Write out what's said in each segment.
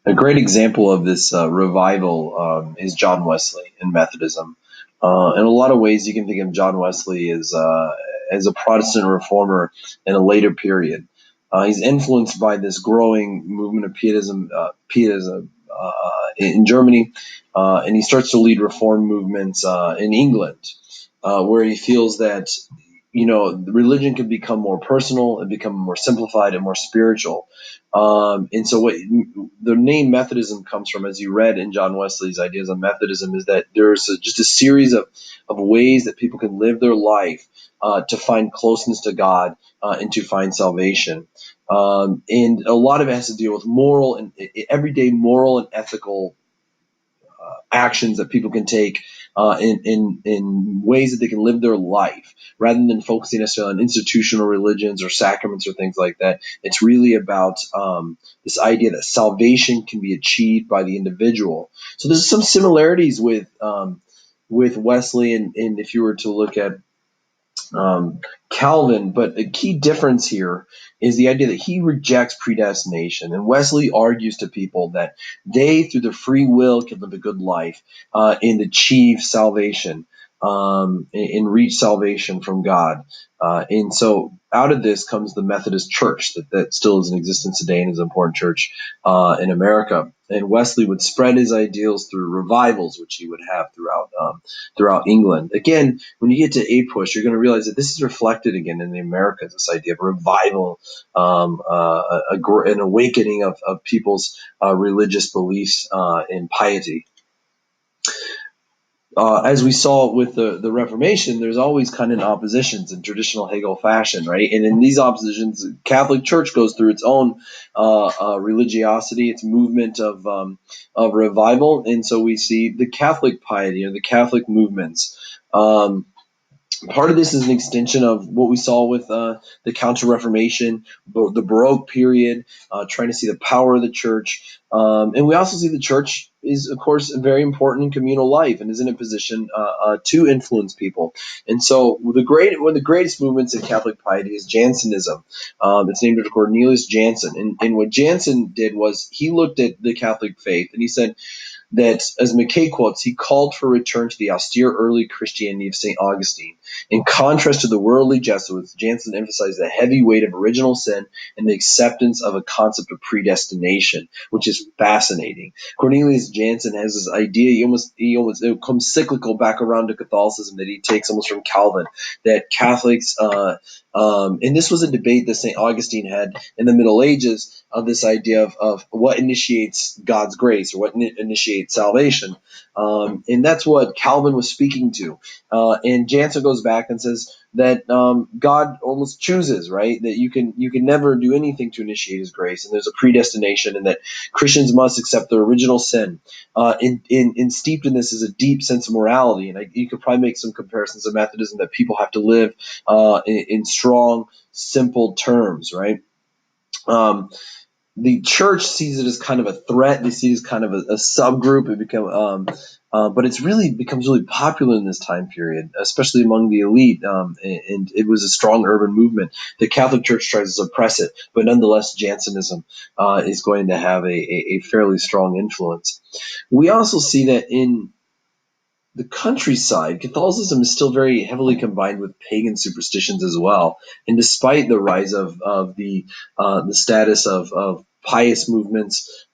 A great example of this revival is John Wesley in Methodism. In a lot of ways, you can think of John Wesley as a Protestant reformer in a later period. He's influenced by this growing movement of Pietism in Germany, and he starts to lead reform movements in England, where he feels that religion can become more personal and become more simplified and more spiritual. And so what the name Methodism comes from, as you read in John Wesley's ideas on Methodism, is that there's just a series of ways that people can live their life to find closeness to God and to find salvation. And a lot of it has to deal with moral and everyday moral and ethical actions that people can take in ways that they can live their life, rather than focusing necessarily on institutional religions or sacraments or things like that. It's really about this idea that salvation can be achieved by the individual. So there's some similarities with Wesley, and if you were to look at Calvin, but the key difference here is the idea that he rejects predestination. And Wesley argues to people that they, through their free will, can live a good life and achieve salvation and reach salvation from God. And so out of this comes the Methodist Church that still is in existence today and is an important church in America. And Wesley would spread his ideals through revivals, which he would have throughout England. Again, when you get to APUSH, you're going to realize that this is reflected again in the Americas, this idea of revival, an awakening of people's religious beliefs and piety. As we saw with the Reformation, there's always kind of oppositions in traditional Hegel fashion, right? And in these oppositions, the Catholic Church goes through its own religiosity, its movement of revival, and so we see the Catholic piety or the Catholic movements. Part of this is an extension of what we saw with the Counter-Reformation, the Baroque period, trying to see the power of the church. And we also see the church is, of course, very important in communal life and is in a position to influence people. And so one of the greatest movements in Catholic piety is Jansenism. It's named after Cornelius Jansen. And what Jansen did was he looked at the Catholic faith and he said that, as McKay quotes, he called for a return to the austere early Christianity of St. Augustine. In contrast to the worldly Jesuits, Jansen emphasized the heavy weight of original sin and the acceptance of a concept of predestination, which is fascinating. Cornelius Jansen has this idea, it comes cyclical back around to Catholicism, that he takes almost from Calvin, that Catholics, and this was a debate that St. Augustine had in the Middle Ages, of this idea of what initiates God's grace or what initiates salvation. And that's what Calvin was speaking to. And Jansen goes back and says that God almost chooses, right? That you can never do anything to initiate his grace, and there's a predestination, and that Christians must accept their original sin. And steeped in this is a deep sense of morality. And you could probably make some comparisons of Methodism, that people have to live in strong, simple terms, right? The church sees it as kind of a threat. They see it as kind of a subgroup. But it's really becomes really popular in this time period, especially among the elite. And it was a strong urban movement. The Catholic Church tries to suppress it, but nonetheless, Jansenism is going to have a fairly strong influence. We also see that in the countryside, Catholicism is still very heavily combined with pagan superstitions as well. And despite the rise of the status of pious movements,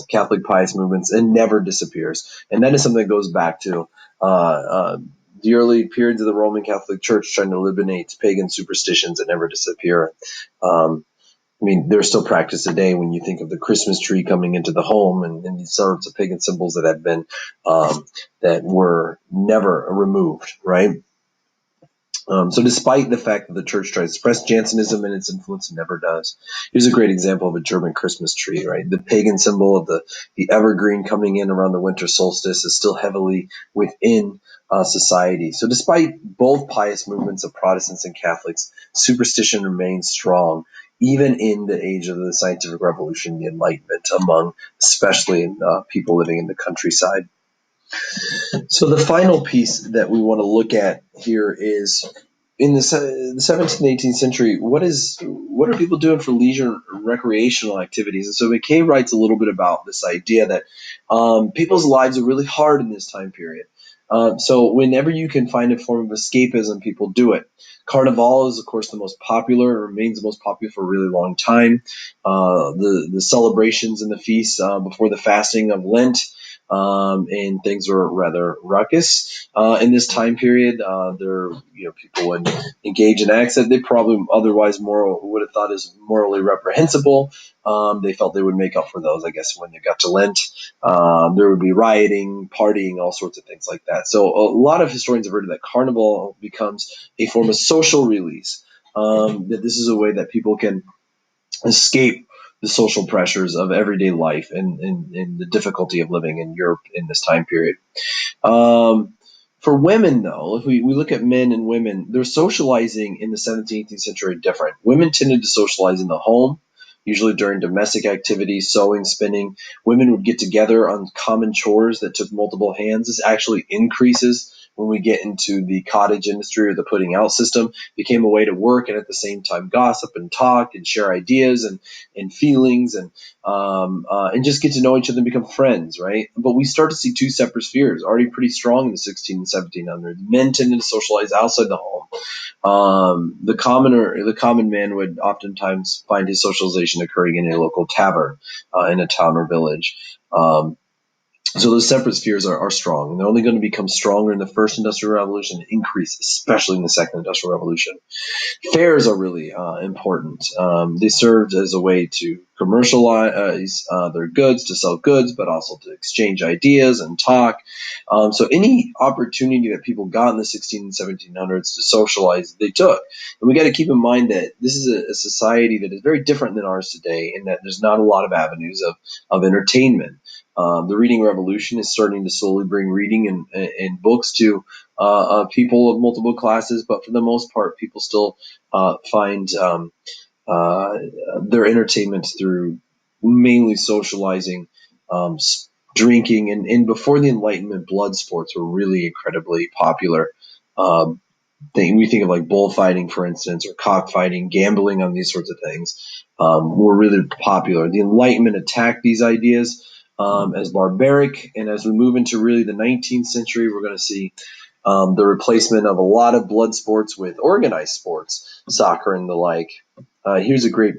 Catholic pious movements, it never disappears. And that is something that goes back to the early periods of the Roman Catholic Church trying to eliminate pagan superstitions that never disappear. I mean, they're still practiced today when you think of the Christmas tree coming into the home and these sorts of pagan symbols that have been that were never removed, right? So despite the fact that the church tries to suppress Jansenism and its influence, it never does. Here's a great example of a German Christmas tree, right? The pagan symbol of the evergreen coming in around the winter solstice is still heavily within society. So despite both pious movements of Protestants and Catholics, superstition remains strong, even in the age of the scientific revolution, the Enlightenment, among especially people living in the countryside. So the final piece that we want to look at here is in the 17th, 18th century, what are people doing for leisure recreational activities. And so McKay writes a little bit about this idea that people's lives are really hard in this time period. So whenever you can find a form of escapism, people do it. Carnival is, of course, the most popular, remains the most popular for a really long time. The celebrations and the feasts before the fasting of Lent, and things were rather ruckus in this time period. People would engage in acts that they probably otherwise would have thought is morally reprehensible. They felt they would make up for those, I guess, when they got to Lent. There would be rioting, partying, all sorts of things like that. So a lot of historians have written that Carnival becomes a form of social release. That this is a way that people can escape the social pressures of everyday life and the difficulty of living in Europe in this time period. For women, though, if we look at men and women, their socializing in the 17th, 18th century are different. Women tended to socialize in the home, usually during domestic activities, sewing, spinning. Women would get together on common chores that took multiple hands. This actually increases when we get into the cottage industry or the putting out system. It became a way to work and at the same time gossip and talk and share ideas and feelings and just get to know each other and become friends, right? But we start to see two separate spheres already pretty strong in the 1600s and 1700s. Men tended to socialize outside the home. The common man would oftentimes find his socialization occurring in a local tavern in a town or village. So those separate spheres are strong, and they're only going to become stronger in the first industrial revolution and increase, especially in the second industrial revolution. Fairs are really important. They served as a way to commercialize their goods, to sell goods, but also to exchange ideas and talk. So any opportunity that people got in the 16 and 1700s to socialize, they took. And we got to keep in mind that this is a society that is very different than ours today, in that there's not a lot of avenues of entertainment. The reading revolution is starting to slowly bring reading and books to people of multiple classes, but for the most part, people still find their entertainment through mainly socializing, drinking, and before the Enlightenment, blood sports were really incredibly popular. Um, we think of like bullfighting, for instance, or cockfighting, gambling on these sorts of things were really popular. The Enlightenment attacked these ideas as barbaric, and as we move into really the 19th century, we're going to see the replacement of a lot of blood sports with organized sports, soccer and the like. Here's a great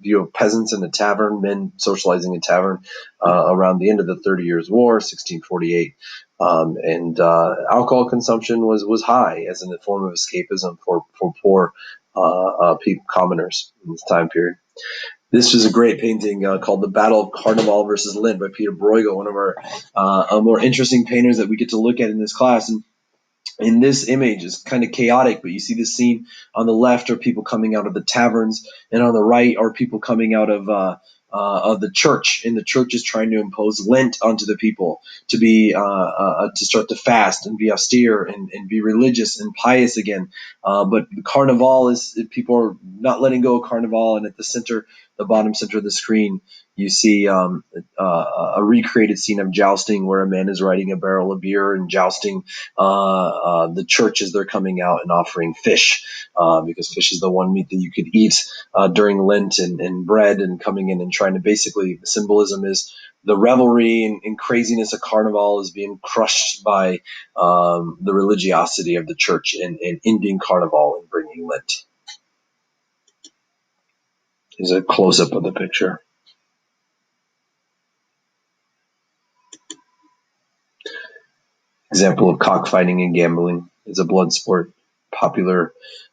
view of peasants in a tavern, men socializing in a tavern around the end of the 30 Years' War, 1648. And alcohol consumption was high as a form of escapism for poor people, commoners in this time period. This was a great painting called The Battle of Carnival versus Lent by Peter Bruegel, one of our more interesting painters that we get to look at in this class. And in this image is kind of chaotic, but you see the scene on the left are people coming out of the taverns, and on the right are people coming out of the church, and the church is trying to impose Lent onto the people to be to start to fast and be austere and be religious and pious again. But the Carnival is people are not letting go of Carnival, and at the center, the bottom center of the screen, you see a recreated scene of jousting where a man is riding a barrel of beer and jousting the church as they're coming out and offering fish, because fish is the one meat that you could eat during Lent, and bread, and coming in and trying to basically, the symbolism is the revelry and craziness of Carnival is being crushed by the religiosity of the church and ending Carnival and bringing Lent. Here's a close-up of the picture. Example of cockfighting and gambling is a blood sport popular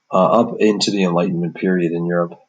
up into the Enlightenment period in Europe.